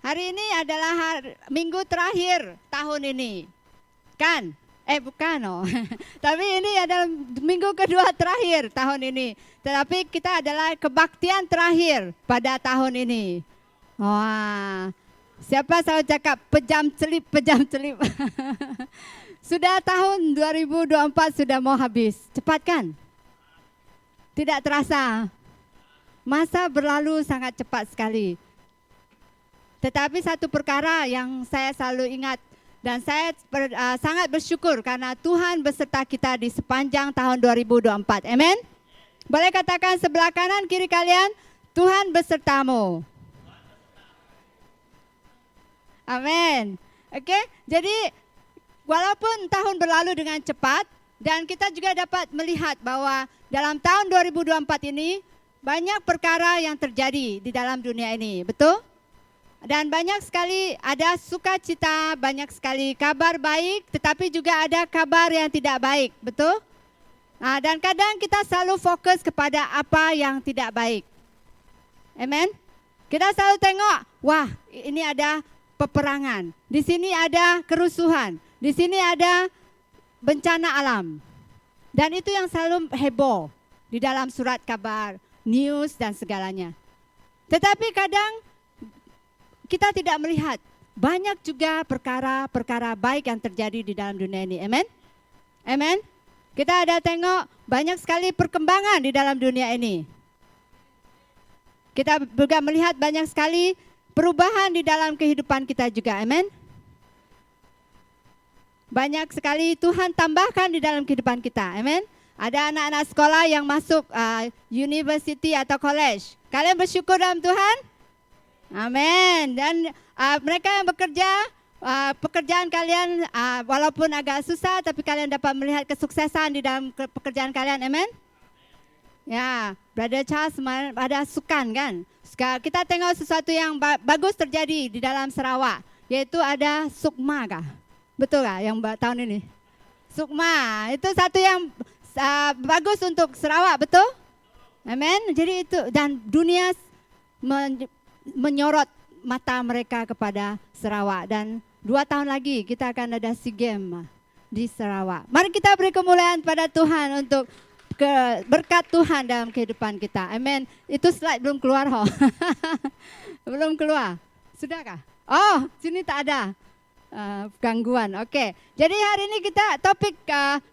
Hari ini adalah minggu terakhir tahun ini. Kan? Bukan oh. Tapi ini adalah minggu kedua terakhir tahun ini. Tetapi kita adalah kebaktian terakhir pada tahun ini. Wah. Siapa selalu cakap pejam celip. Sudah tahun 2024 sudah mau habis. Cepat kan? Tidak terasa. Masa berlalu sangat cepat sekali. Tetapi satu perkara yang saya selalu ingat dan saya sangat bersyukur karena Tuhan beserta kita di sepanjang tahun 2024. Amen. Boleh katakan sebelah kanan kiri kalian, Tuhan besertamu. Amin. Oke, jadi walaupun tahun berlalu dengan cepat dan kita juga dapat melihat bahwa dalam tahun 2024 ini banyak perkara yang terjadi di dalam dunia ini, betul? Dan banyak sekali ada sukacita, banyak sekali kabar baik, tetapi juga ada kabar yang tidak baik, betul? Nah, dan kadang kita selalu fokus kepada apa yang tidak baik. Amen. Kita selalu tengok, wah, ini ada peperangan, di sini ada kerusuhan, di sini ada bencana alam. Dan itu yang selalu heboh di dalam surat kabar, news dan segalanya. Tetapi kadang kita tidak melihat banyak juga perkara-perkara baik yang terjadi di dalam dunia ini. Amen. Amen. Kita ada tengok banyak sekali perkembangan di dalam dunia ini. Kita juga melihat banyak sekali perubahan di dalam kehidupan kita juga. Amen. Banyak sekali Tuhan tambahkan di dalam kehidupan kita. Amen. Ada anak-anak sekolah yang masuk university atau college. Kalian bersyukur dalam Tuhan? Amin. Dan mereka yang bekerja, pekerjaan kalian walaupun agak susah, tapi kalian dapat melihat kesuksesan di dalam pekerjaan kalian. Amin. Ya, Brother Charles ada sukan kan. Kita tengok sesuatu yang bagus terjadi di dalam Sarawak, yaitu ada Sukma kah? Betul kah yang tahun ini? Sukma, itu satu yang bagus untuk Sarawak, betul? Amin. Jadi itu, dan dunia menyorot mata mereka kepada Sarawak. Dan 2 tahun lagi kita akan ada SEA Games di Sarawak. Mari kita beri kemuliaan pada Tuhan untuk berkat Tuhan dalam kehidupan kita. Amin. Itu slide belum keluar. Belum keluar. Sudahkah? Oh, sini tak ada gangguan. Oke. Jadi hari ini kita topik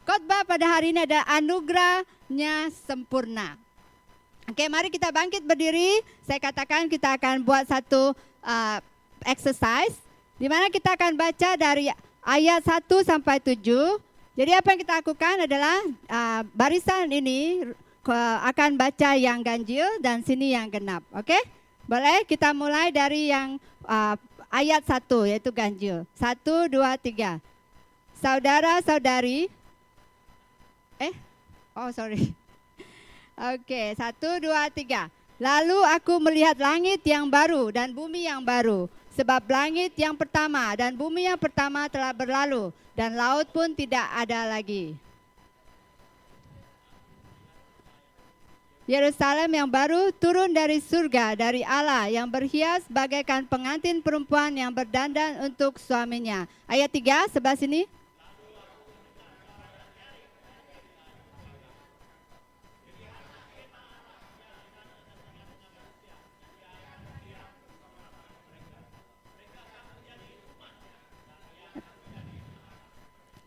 khotbah pada hari ini ada anugerahnya sempurna. Oke, mari kita bangkit berdiri. Saya katakan kita akan buat satu exercise di mana kita akan baca dari ayat 1 sampai 7. Jadi apa yang kita lakukan adalah barisan ini akan baca yang ganjil dan sini yang genap. Oke? Boleh kita mulai dari yang ayat 1 yaitu ganjil. 1, 2, 3. Saudara-saudari. Oke, 1, 2, 3. Lalu aku melihat langit yang baru dan bumi yang baru. Sebab langit yang pertama dan bumi yang pertama telah berlalu dan laut pun tidak ada lagi. Yerusalem yang baru turun dari surga, dari Allah yang berhias bagaikan pengantin perempuan yang berdandan untuk suaminya. Ayat 3, sebelah sini.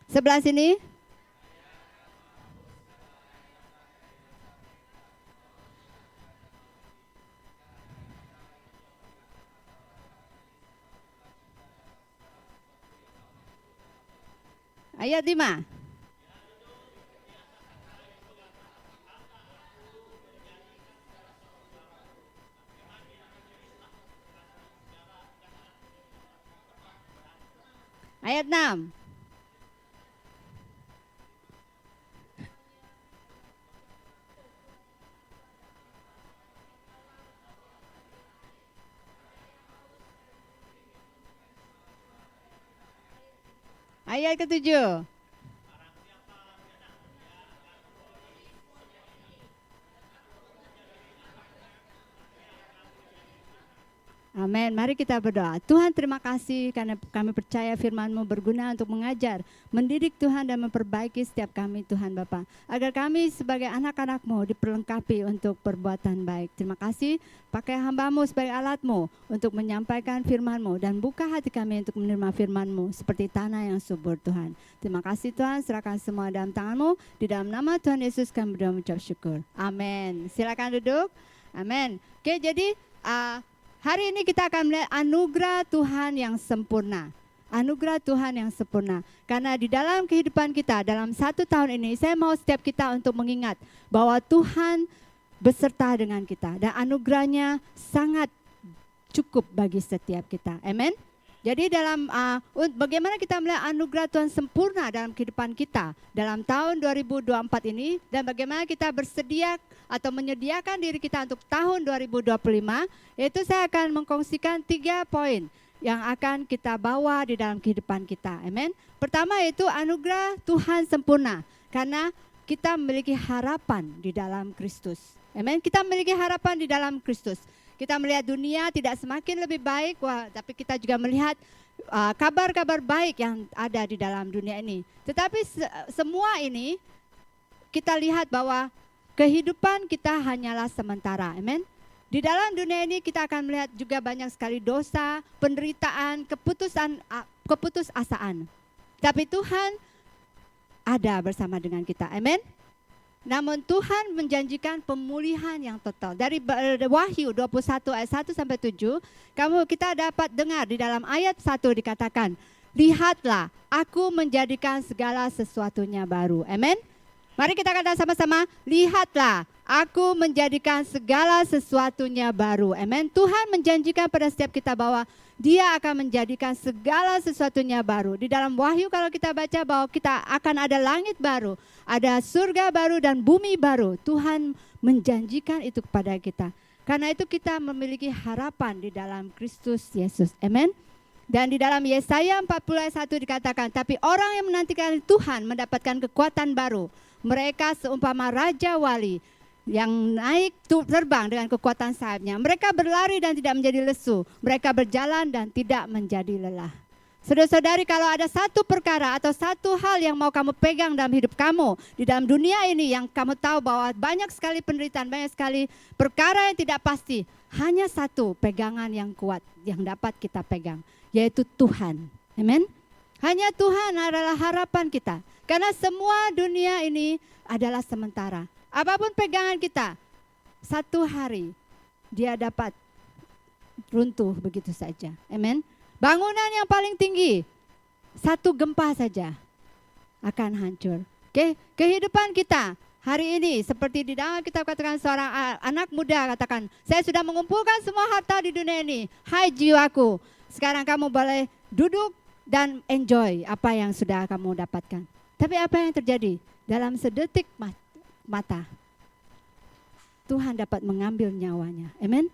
Sebelah sini. Ayat 5. Ayat 6. Ayat ke-7. Amin. Amin. Mari kita berdoa. Tuhan, terima kasih karena kami percaya firman-Mu berguna untuk mengajar, mendidik Tuhan dan memperbaiki setiap kami Tuhan Bapa. Agar kami sebagai anak-anak-Mu diperlengkapi untuk perbuatan baik. Terima kasih, pakai hamba-Mu sebagai alat-Mu untuk menyampaikan firman-Mu dan buka hati kami untuk menerima firman-Mu seperti tanah yang subur Tuhan. Terima kasih Tuhan, serahkan semua dalam tangan-Mu. Di dalam nama Tuhan Yesus kami berdoa mengucap syukur. Amin. Silakan duduk. Amin. Oke, jadi hari ini kita akan melihat anugerah Tuhan yang sempurna. Anugerah Tuhan yang sempurna. Karena di dalam kehidupan kita, dalam 1 tahun ini, saya mau setiap kita untuk mengingat bahwa Tuhan beserta dengan kita. Dan anugerahnya sangat cukup bagi setiap kita. Amin. Jadi dalam bagaimana kita melihat anugerah Tuhan sempurna dalam kehidupan kita dalam tahun 2024 ini, dan bagaimana kita bersedia atau menyediakan diri kita untuk tahun 2025, yaitu saya akan mengkongsikan 3 poin yang akan kita bawa di dalam kehidupan kita. Amin. Pertama yaitu anugerah Tuhan sempurna, karena kita memiliki harapan di dalam Kristus. Amin. Kita memiliki harapan di dalam Kristus. Kita melihat dunia tidak semakin lebih baik, tapi kita juga melihat kabar-kabar baik yang ada di dalam dunia ini. Tetapi semua ini kita lihat bahwa kehidupan kita hanyalah sementara. Amin. Di dalam dunia ini kita akan melihat juga banyak sekali dosa, penderitaan, keputusasaan. Tapi Tuhan ada bersama dengan kita. Amin. Namun Tuhan menjanjikan pemulihan yang total. Dari Wahyu 21 ayat 1 sampai 7, kita dapat dengar di dalam ayat 1 dikatakan, lihatlah, aku menjadikan segala sesuatunya baru. Amin. Mari kita katakan sama-sama, lihatlah, aku menjadikan segala sesuatunya baru. Amin. Tuhan menjanjikan pada setiap kita bahwa Dia akan menjadikan segala sesuatunya baru. Di dalam Wahyu kalau kita baca bahwa kita akan ada langit baru, ada surga baru dan bumi baru. Tuhan menjanjikan itu kepada kita. Karena itu kita memiliki harapan di dalam Kristus Yesus. Amin. Dan di dalam Yesaya 40 ayat 1 dikatakan, tapi orang yang menantikan Tuhan mendapatkan kekuatan baru. Mereka seumpama raja wali yang naik terbang dengan kekuatan sayapnya. Mereka berlari dan tidak menjadi lesu. Mereka berjalan dan tidak menjadi lelah. Saudara-saudari, kalau ada satu perkara atau satu hal yang mau kamu pegang dalam hidup kamu, di dalam dunia ini yang kamu tahu bahwa banyak sekali penderitaan, banyak sekali perkara yang tidak pasti, hanya satu pegangan yang kuat yang dapat kita pegang, yaitu Tuhan. Amin. Hanya Tuhan adalah harapan kita. Karena semua dunia ini adalah sementara. Apapun pegangan kita, satu hari dia dapat runtuh begitu saja. Amin. Bangunan yang paling tinggi, satu gempa saja akan hancur. Oke, kehidupan kita hari ini seperti di dalam kitab katakan seorang anak muda katakan, saya sudah mengumpulkan semua harta di dunia ini. Hai jiwaku, sekarang kamu boleh duduk dan enjoy apa yang sudah kamu dapatkan. Tapi apa yang terjadi? Dalam sedetik mata, Tuhan dapat mengambil nyawanya. Amin.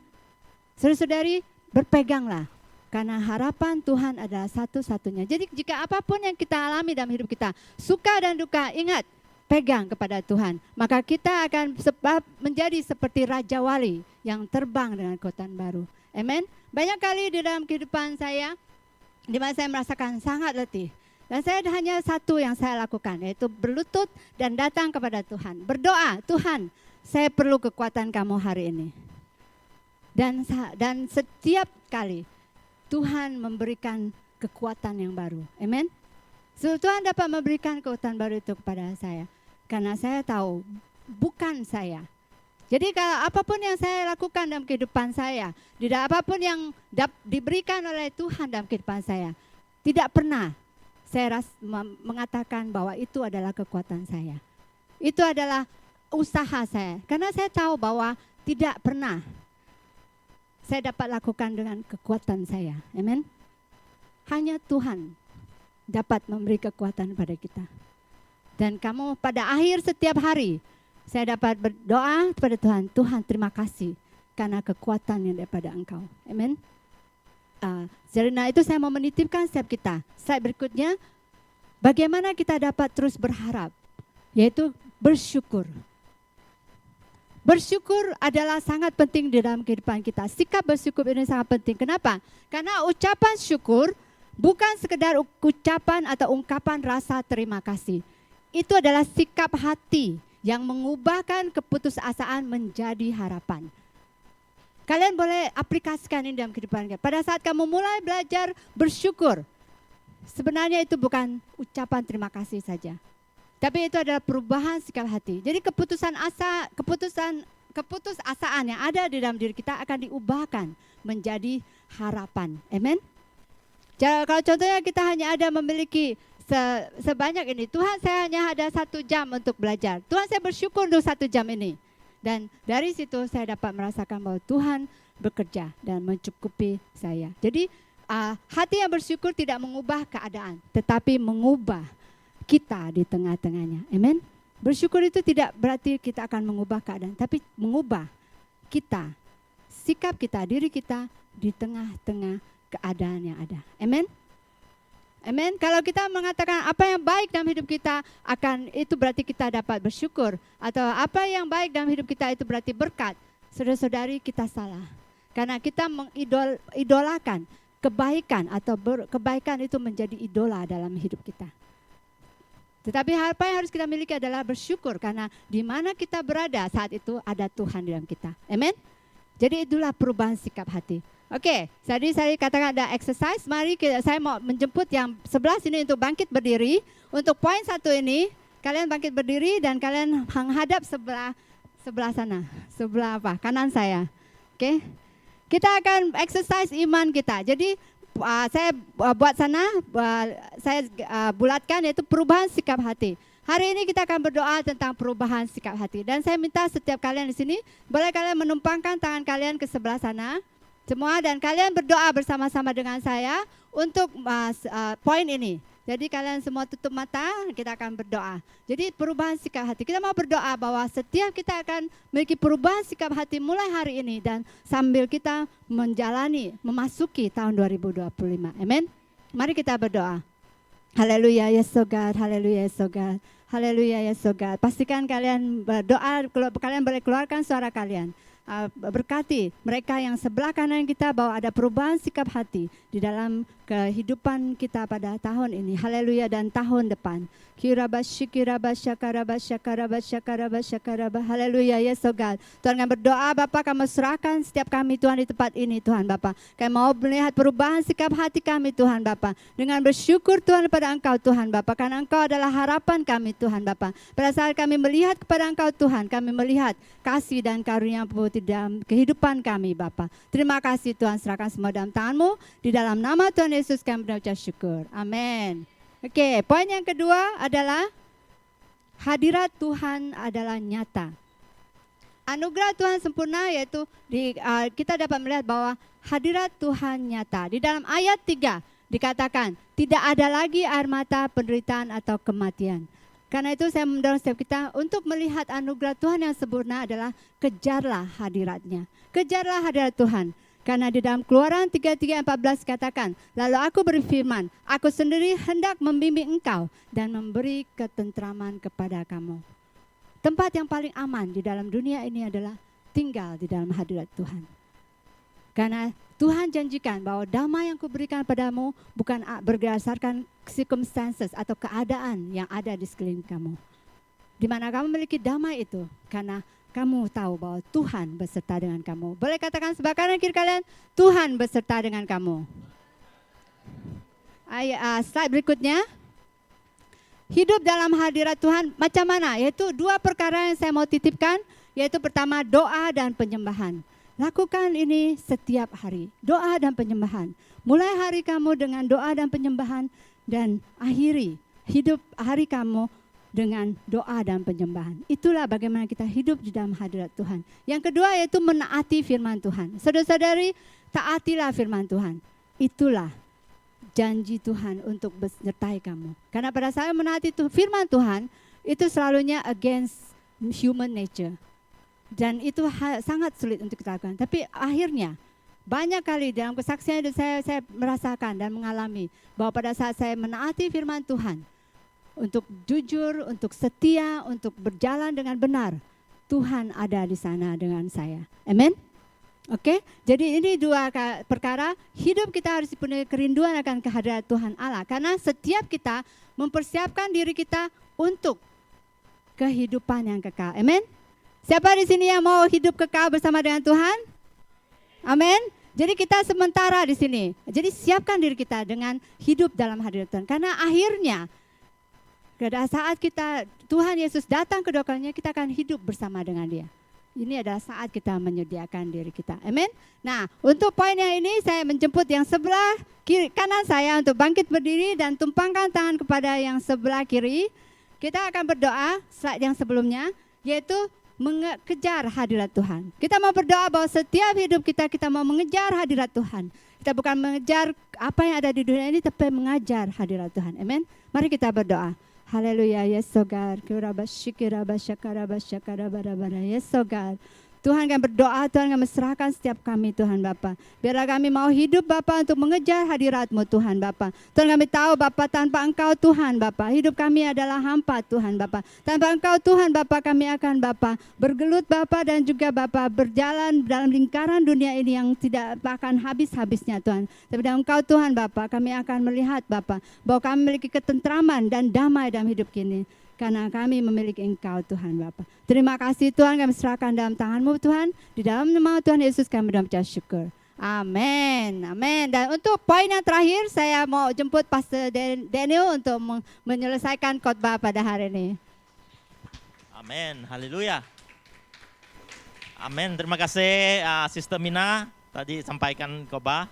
Saudara-saudari, berpeganglah. Karena harapan Tuhan adalah satu-satunya. Jadi jika apapun yang kita alami dalam hidup kita, suka dan duka, ingat, pegang kepada Tuhan. Maka kita akan menjadi seperti Raja Wali yang terbang dengan kekuatan baru. Amin. Banyak kali di dalam kehidupan saya, di mana saya merasakan sangat letih. Dan saya hanya satu yang saya lakukan, yaitu berlutut dan datang kepada Tuhan. Berdoa, Tuhan, saya perlu kekuatan kamu hari ini. Dan setiap kali Tuhan memberikan kekuatan yang baru. Amin. So, Tuhan dapat memberikan kekuatan baru itu kepada saya. Karena saya tahu, bukan saya. Jadi kalau apapun yang saya lakukan dalam kehidupan saya, tidak apapun yang diberikan oleh Tuhan dalam kehidupan saya, tidak pernah saya mengatakan bahwa itu adalah kekuatan saya. Itu adalah usaha saya. Karena saya tahu bahwa tidak pernah saya dapat lakukan dengan kekuatan saya. Amin. Hanya Tuhan dapat memberi kekuatan pada kita. Dan kamu pada akhir setiap hari, saya dapat berdoa kepada Tuhan. Tuhan, terima kasih karena kekuatan yang daripada Engkau. Amin. Karena itu saya mau menitipkan setiap kita. Slide berikutnya, bagaimana kita dapat terus berharap, yaitu bersyukur. Bersyukur adalah sangat penting di dalam kehidupan kita. Sikap bersyukur ini sangat penting. Kenapa? Karena ucapan syukur bukan sekedar ucapan atau ungkapan rasa terima kasih. Itu adalah sikap hati yang mengubahkan keputusasaan menjadi harapan. Kalian boleh aplikasikan ini dalam kehidupan kalian. Pada saat kamu mulai belajar bersyukur, sebenarnya itu bukan ucapan terima kasih saja. Tapi itu adalah perubahan sikap hati. Jadi keputusasaan yang ada di dalam diri kita akan diubahkan menjadi harapan. Amen. Kalau contohnya kita hanya ada memiliki sebanyak ini. Tuhan, saya hanya ada 1 jam untuk belajar. Tuhan, saya bersyukur untuk 1 jam ini. Dan dari situ saya dapat merasakan bahwa Tuhan bekerja dan mencukupi saya. Jadi hati yang bersyukur tidak mengubah keadaan, tetapi mengubah kita di tengah-tengahnya. Amen. Bersyukur itu tidak berarti kita akan mengubah keadaan, tapi mengubah kita, sikap kita, diri kita di tengah-tengah keadaan yang ada. Amen. Amen. Kalau kita mengatakan apa yang baik dalam hidup kita, itu berarti kita dapat bersyukur. Atau apa yang baik dalam hidup kita itu berarti berkat. Saudara-saudari, kita salah. Karena kita mengidolakan kebaikan atau kebaikan itu menjadi idola dalam hidup kita. Tetapi apa yang harus kita miliki adalah bersyukur, karena di mana kita berada saat itu ada Tuhan di dalam kita. Amen. Jadi itulah perubahan sikap hati. Oke, tadi saya katakan ada exercise. Mari saya mau menjemput yang sebelah sini untuk bangkit berdiri. Untuk poin 1 ini, kalian bangkit berdiri dan kalian menghadap sebelah sana. Sebelah apa? Kanan saya. Oke. Kita akan exercise iman kita. Jadi saya buat sana, saya bulatkan, yaitu perubahan sikap hati. Hari ini kita akan berdoa tentang perubahan sikap hati. Dan saya minta setiap kalian di sini, boleh kalian menumpangkan tangan kalian ke sebelah sana. Semua, dan kalian berdoa bersama-sama dengan saya untuk poin ini. Jadi kalian semua tutup mata, kita akan berdoa. Jadi perubahan sikap hati. Kita mau berdoa bahwa setiap kita akan memiliki perubahan sikap hati mulai hari ini. Dan sambil kita memasuki tahun 2025. Amin. Mari kita berdoa. Haleluya, yes so God, haleluya, yes so God. Haleluya, yes so God. Pastikan kalian berdoa, kalian boleh keluarkan suara kalian. Berkati mereka yang sebelah kanan kita bahwa ada perubahan sikap hati di dalam kehidupan kita pada tahun ini. Haleluya, dan tahun depan. Haleluya, yes oh God. Tuhan, kami berdoa Bapa, kami serahkan setiap kami Tuhan di tempat ini Tuhan Bapa. Kami mau melihat perubahan sikap hati kami Tuhan Bapa. Dengan bersyukur Tuhan kepada Engkau Tuhan Bapa, karena Engkau adalah harapan kami Tuhan Bapa. Pada saat kami melihat kepada Engkau Tuhan, kami melihat kasih dan karunia-Mu di dalam kehidupan kami Bapa. Terima kasih Tuhan, serahkan semua dalam tangan-Mu. Di dalam nama Tuhan Yesus kami berucap syukur. Amin. Oke, poin yang kedua adalah hadirat Tuhan adalah nyata. Anugerah Tuhan sempurna, yaitu kita dapat melihat bahwa hadirat Tuhan nyata. Di dalam ayat 3 dikatakan, tidak ada lagi air mata, penderitaan atau kematian. Karena itu saya mendorong setiap kita untuk melihat anugerah Tuhan yang sempurna adalah kejarlah hadiratnya. Kejarlah hadirat Tuhan. Karena di dalam Keluaran 33:14 katakan, lalu aku berfirman, aku sendiri hendak membimbing engkau dan memberi ketentraman kepada kamu. Tempat yang paling aman di dalam dunia ini adalah tinggal di dalam hadirat Tuhan. Karena Tuhan janjikan bahwa damai yang kuberikan padamu bukan berdasarkan circumstances atau keadaan yang ada di sekeliling kamu. Di mana kamu memiliki damai itu karena kamu tahu bahwa Tuhan beserta dengan kamu. Boleh katakan sebelah kanan kiri kalian, Tuhan beserta dengan kamu. Slide berikutnya. Hidup dalam hadirat Tuhan macam mana? Yaitu 2 perkara yang saya mau titipkan. Yaitu pertama, doa dan penyembahan. Lakukan ini setiap hari. Doa dan penyembahan. Mulai hari kamu dengan doa dan penyembahan. Dan akhiri hidup hari kamu dengan doa dan penyembahan. Itulah bagaimana kita hidup di dalam hadirat Tuhan. Yang kedua yaitu menaati firman Tuhan. Saudara-saudari, taatilah firman Tuhan. Itulah janji Tuhan untuk menyertai kamu. Karena pada saat menaati firman Tuhan, itu selalunya against human nature. Dan itu sangat sulit untuk kita lakukan. Tapi akhirnya, banyak kali dalam kesaksian itu saya merasakan dan mengalami bahwa pada saat saya menaati firman Tuhan, untuk jujur, untuk setia, untuk berjalan dengan benar, Tuhan ada di sana dengan saya. Amin. Oke, jadi ini dua perkara. Hidup kita harus dipenuhi kerinduan akan kehadirat Tuhan Allah. Karena setiap kita mempersiapkan diri kita untuk kehidupan yang kekal. Amin. Siapa di sini yang mau hidup kekal bersama dengan Tuhan? Amin. Jadi kita sementara di sini. Jadi siapkan diri kita dengan hidup dalam hadirat Tuhan. Karena akhirnya pada saat kita Tuhan Yesus datang kedua kalinya, kita akan hidup bersama dengan Dia. Ini adalah saat kita menyediakan diri kita. Amin. Nah, untuk poin yang ini saya menjemput yang sebelah kiri, kanan saya untuk bangkit berdiri dan tumpangkan tangan kepada yang sebelah kiri. Kita akan berdoa slide yang sebelumnya, yaitu mengejar hadirat Tuhan. Kita mau berdoa bahwa setiap hidup kita mau mengejar hadirat Tuhan. Kita bukan mengejar apa yang ada di dunia ini, tapi mengajar hadirat Tuhan. Amin. Mari kita berdoa. Haleluya, yes oh God. Yes oh God. Tuhan kami berdoa, Tuhan kami serahkan setiap kami Tuhan Bapa. Biarlah kami mau hidup Bapa untuk mengejar hadirat-Mu Tuhan Bapa. Tuhan kami tahu Bapa, tanpa Engkau Tuhan Bapa, hidup kami adalah hampa Tuhan Bapa. Tanpa Engkau Tuhan Bapa, kami akan Bapa bergelut Bapa dan juga Bapa berjalan dalam lingkaran dunia ini yang tidak akan habis-habisnya Tuhan. Tapi dengan Engkau Tuhan Bapa, kami akan melihat Bapa bahwa kami memiliki ketentraman dan damai dalam hidup kini. Karena kami memiliki Engkau Tuhan Bapa. Terima kasih Tuhan, kami serahkan dalam tangan-Mu Tuhan. Di dalam nama Tuhan Yesus kami mengucap syukur. Amin. Amin. Dan untuk poin yang terakhir, saya mau jemput Pastor Daniel untuk menyelesaikan khotbah pada hari ini. Amin. Haleluya. Amin. Terima kasih Sister Mina tadi sampaikan khotbah.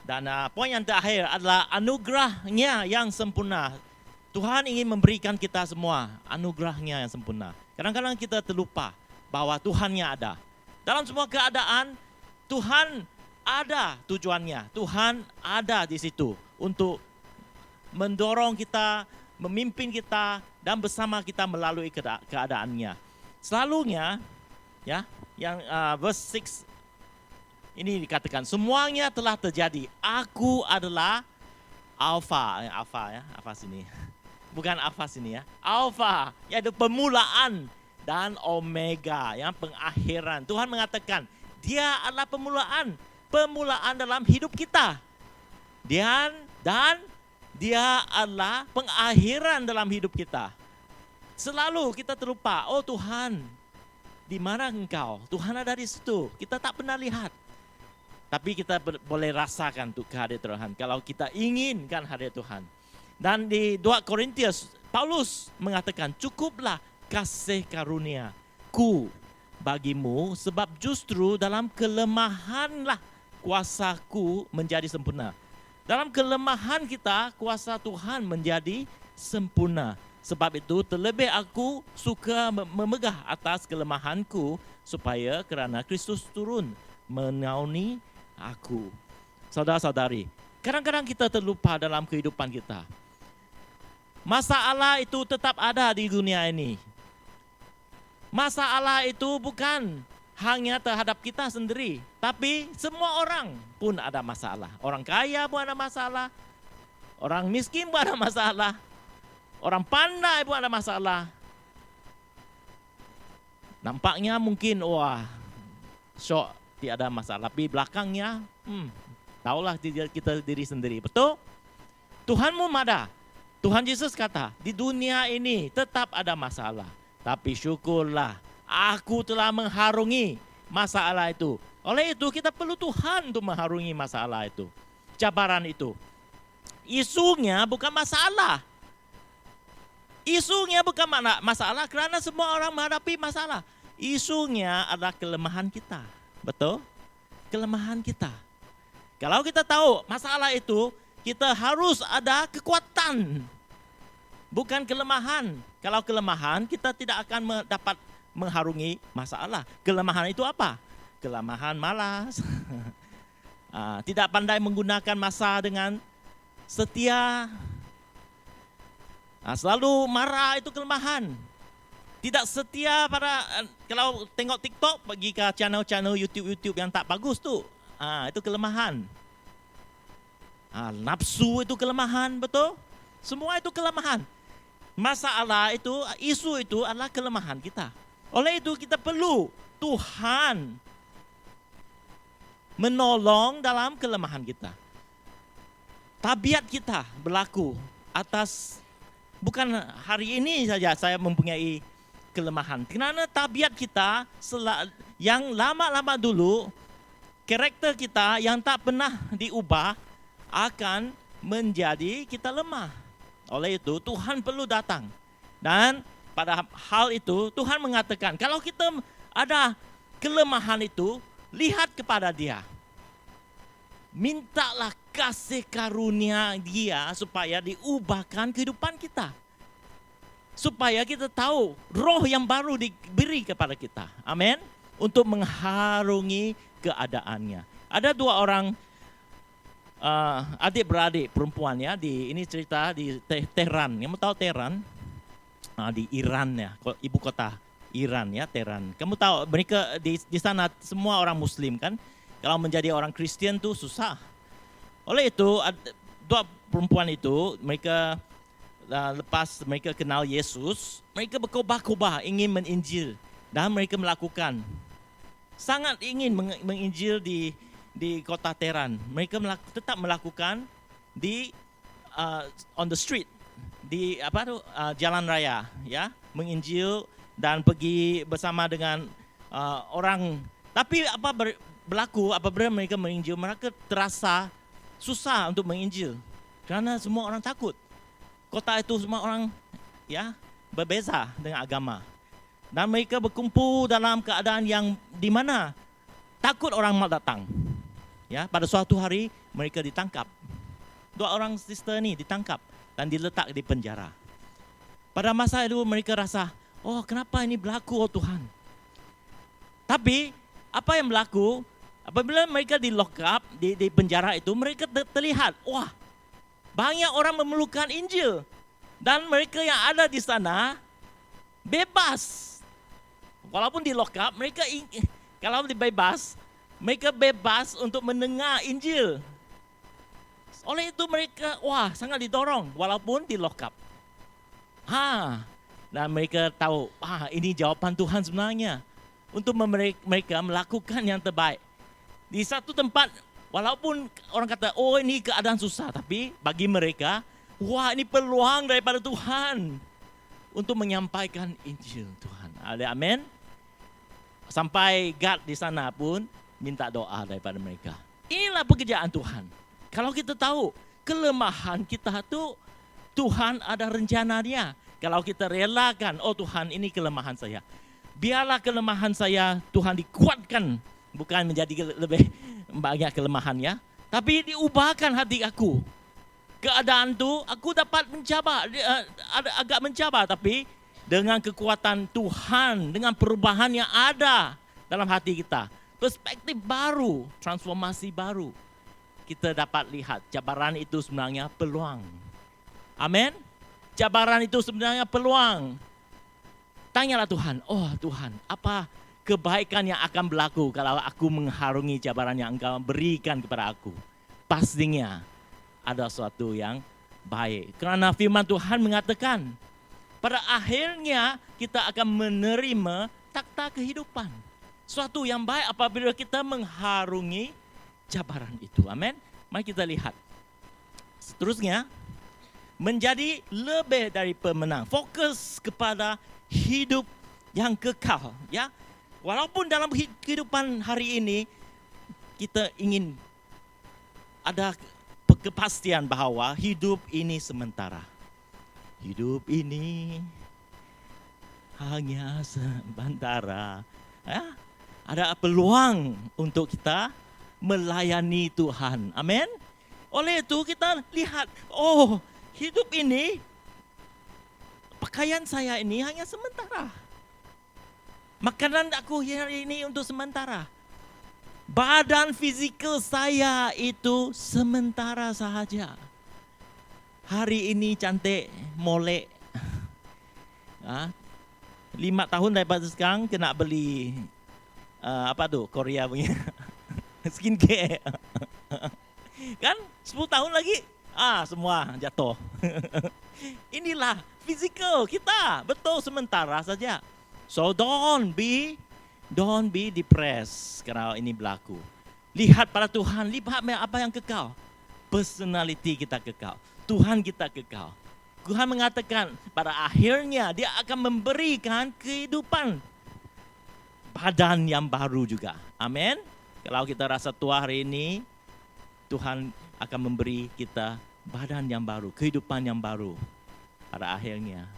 Dan poin yang terakhir adalah anugerahnya yang sempurna. Tuhan ingin memberikan kita semua anugerahnya yang sempurna. Kadang-kadang kita terlupa bahwa Tuhannya ada. Dalam semua keadaan, Tuhan ada tujuannya. Tuhan ada di situ untuk mendorong kita, memimpin kita, dan bersama kita melalui keadaannya. Selalunya, ya, yang verse 6 ini dikatakan, semuanya telah terjadi. Aku adalah Alfa sini. Bukan Alfa sini ya. Alfa, yaitu permulaan dan Omega, yang pengakhiran. Tuhan mengatakan, Dia adalah permulaan dalam hidup kita. Dan Dia adalah pengakhiran dalam hidup kita. Selalu kita terlupa, oh Tuhan, di mana Engkau? Tuhan ada di situ. Kita tak pernah lihat. Tapi kita boleh rasakan tuh kehadiran Tuhan. Kalau kita inginkan hadirat Tuhan. Dan di 2 Korintus, Paulus mengatakan, cukuplah kasih karunia-Ku bagimu, sebab justru dalam kelemahanlah kuasa-Ku menjadi sempurna. Dalam kelemahan kita, kuasa Tuhan menjadi sempurna. Sebab itu terlebih aku suka memegah atas kelemahanku, supaya kerana Kristus turun menaungi aku. Saudara-saudari, kadang-kadang kita terlupa dalam kehidupan kita. Masalah itu tetap ada di dunia ini. Masalah itu bukan hanya terhadap kita sendiri, tapi semua orang pun ada masalah. Orang kaya pun ada masalah, orang miskin pun ada masalah, orang pandai pun ada masalah. Nampaknya mungkin syok tidak ada masalah, tapi belakangnya tahulah kita diri sendiri. Betul? Tuhanmu ada. Tuhan Yesus kata, di dunia ini tetap ada masalah. Tapi syukurlah, aku telah mengharungi masalah itu. Oleh itu kita perlu Tuhan untuk mengharungi masalah itu. Cabaran itu. Isunya bukan masalah. Isunya bukan masalah karena semua orang menghadapi masalah. Isunya adalah kelemahan kita. Betul? Kelemahan kita. Kalau kita tahu masalah itu, kita harus ada kekuatan, bukan kelemahan. Kalau kelemahan, kita tidak akan dapat mengharungi masalah. Kelemahan itu apa? Kelemahan malas, tidak pandai menggunakan masa dengan setia, selalu marah, itu kelemahan. Tidak setia kalau tengok TikTok, pergi ke channel-channel YouTube yang tak bagus tuh, itu kelemahan. Nafsu itu kelemahan, betul? Semua itu kelemahan. Masalah itu, isu itu adalah kelemahan kita. Oleh itu kita perlu Tuhan menolong dalam kelemahan kita. Tabiat kita berlaku atas, bukan hari ini saja saya mempunyai kelemahan. Kerana tabiat kita yang lama-lama dulu, karakter kita yang tak pernah diubah akan menjadi kita lemah. Oleh itu Tuhan perlu datang. Dan pada hal itu Tuhan mengatakan, kalau kita ada kelemahan itu, lihat kepada Dia. Mintalah kasih karunia Dia supaya diubahkan kehidupan kita. Supaya kita tahu roh yang baru diberi kepada kita. Amin. Untuk mengharungi keadaannya. Ada 2 orang adik-beradik perempuan ya, ini cerita di Tehran. Kamu tahu Tehran? Di Iran ya, ibu kota Iran ya, Tehran. Kamu tahu mereka di sana semua orang Muslim kan? Kalau menjadi orang Kristen tuh susah. Oleh itu 2 perempuan itu mereka lepas mereka kenal Yesus, mereka berkobar-kobar ingin menginjil dan mereka melakukan. Sangat ingin menginjil di kota Tehran. Mereka tetap melakukan di on the street, di jalan raya ya, menginjil dan pergi bersama dengan orang. Tapi berlaku apabila mereka menginjil, mereka terasa susah untuk menginjil karena semua orang takut. Kota itu semua orang ya berbeza dengan agama. Dan mereka berkumpul dalam keadaan yang di mana takut orang mau datang. Ya, pada suatu hari mereka ditangkap. 2 orang sister ini ditangkap dan diletak di penjara. Pada masa itu mereka rasa, oh kenapa ini berlaku oh Tuhan. Tapi apa yang berlaku apabila mereka di lock up, di penjara itu, mereka terlihat, wah banyak orang memerlukan Injil. Dan mereka yang ada di sana bebas. Walaupun di lock up, mereka kalau dibebas, mereka bebas untuk mendengar Injil. Oleh itu mereka sangat didorong walaupun di lock up. Dan mereka tahu, ini jawaban Tuhan sebenarnya untuk mereka melakukan yang terbaik. Di satu tempat, walaupun orang kata, oh ini keadaan susah, tapi bagi mereka, ini peluang daripada Tuhan untuk menyampaikan Injil Tuhan. Ada amin? Sampai God di sana pun minta doa daripada mereka. Inilah pekerjaan Tuhan. Kalau kita tahu kelemahan kita tuh Tuhan ada rencananya. Kalau kita relakan, oh Tuhan ini kelemahan saya. Biarlah kelemahan saya Tuhan dikuatkan. Bukan menjadi lebih banyak kelemahan ya. Tapi diubahkan hati aku. Keadaan tu aku dapat mencabar, agak mencabar. Tapi dengan kekuatan Tuhan, dengan perubahan yang ada dalam hati kita. Perspektif baru, transformasi baru. Kita dapat lihat cabaran itu sebenarnya peluang. Amin. Cabaran itu sebenarnya peluang. Tanyalah Tuhan, oh Tuhan, apa kebaikan yang akan berlaku kalau aku mengharungi cabaran yang Engkau berikan kepada aku? Pastinya ada sesuatu yang baik. Karena firman Tuhan mengatakan, pada akhirnya kita akan menerima takhta kehidupan. Suatu yang baik apabila kita mengharungi cabaran itu. Amin. Mari kita lihat. Seterusnya, menjadi lebih dari pemenang. Fokus kepada hidup yang kekal. Ya, walaupun dalam kehidupan hari ini kita ingin ada kepastian bahwa hidup ini sementara. Hidup ini hanya sementara. Ya, ada peluang untuk kita melayani Tuhan. Amin. Oleh itu kita lihat, oh hidup ini, pakaian saya ini hanya sementara. Makanan aku hari ini untuk sementara. Badan fizikal saya itu sementara sahaja. Hari ini cantik, molek. 5 tahun daripada sekarang kena beli Korea punya skincare. Kan 10 tahun lagi semua jatuh. Inilah fizikal kita, betul sementara saja. So don't be depressed kalau ini berlaku. Lihat pada Tuhan, lihat apa yang kekal. Personality kita kekal. Tuhan kita kekal. Tuhan mengatakan pada akhirnya dia akan memberikan kehidupan. Badan yang baru juga. Amin. Kalau kita rasa tua hari ini, Tuhan akan memberi kita badan yang baru, kehidupan yang baru pada akhirnya.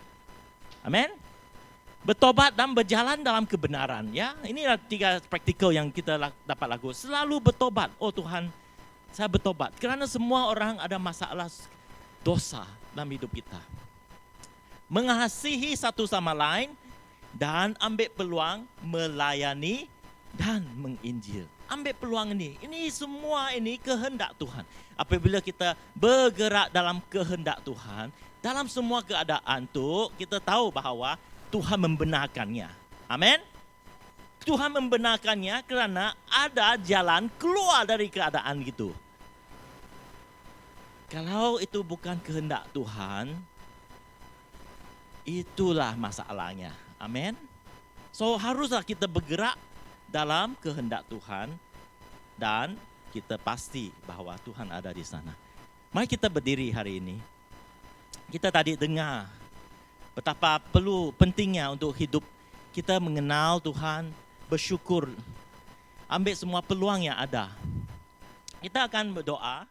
Amin. Bertobat dan berjalan dalam kebenaran. Ya, inilah 3 praktikal yang kita dapat lakukan. Selalu bertobat. Oh Tuhan, saya bertobat. Kerana semua orang ada masalah dosa dalam hidup kita. Mengasihi satu sama lain dan ambil peluang melayani dan menginjil. Ambil peluang ini. Ini semua ini kehendak Tuhan. Apabila kita bergerak dalam kehendak Tuhan, dalam semua keadaan tu kita tahu bahawa Tuhan membenarkannya. Amin. Tuhan membenarkannya kerana ada jalan keluar dari keadaan gitu. Kalau itu bukan kehendak Tuhan, itulah masalahnya. Amin. So haruslah kita bergerak dalam kehendak Tuhan dan kita pasti bahawa Tuhan ada di sana. Mari kita berdiri hari ini. Kita tadi dengar betapa pentingnya untuk hidup kita mengenal Tuhan, bersyukur, ambil semua peluang yang ada. Kita akan berdoa.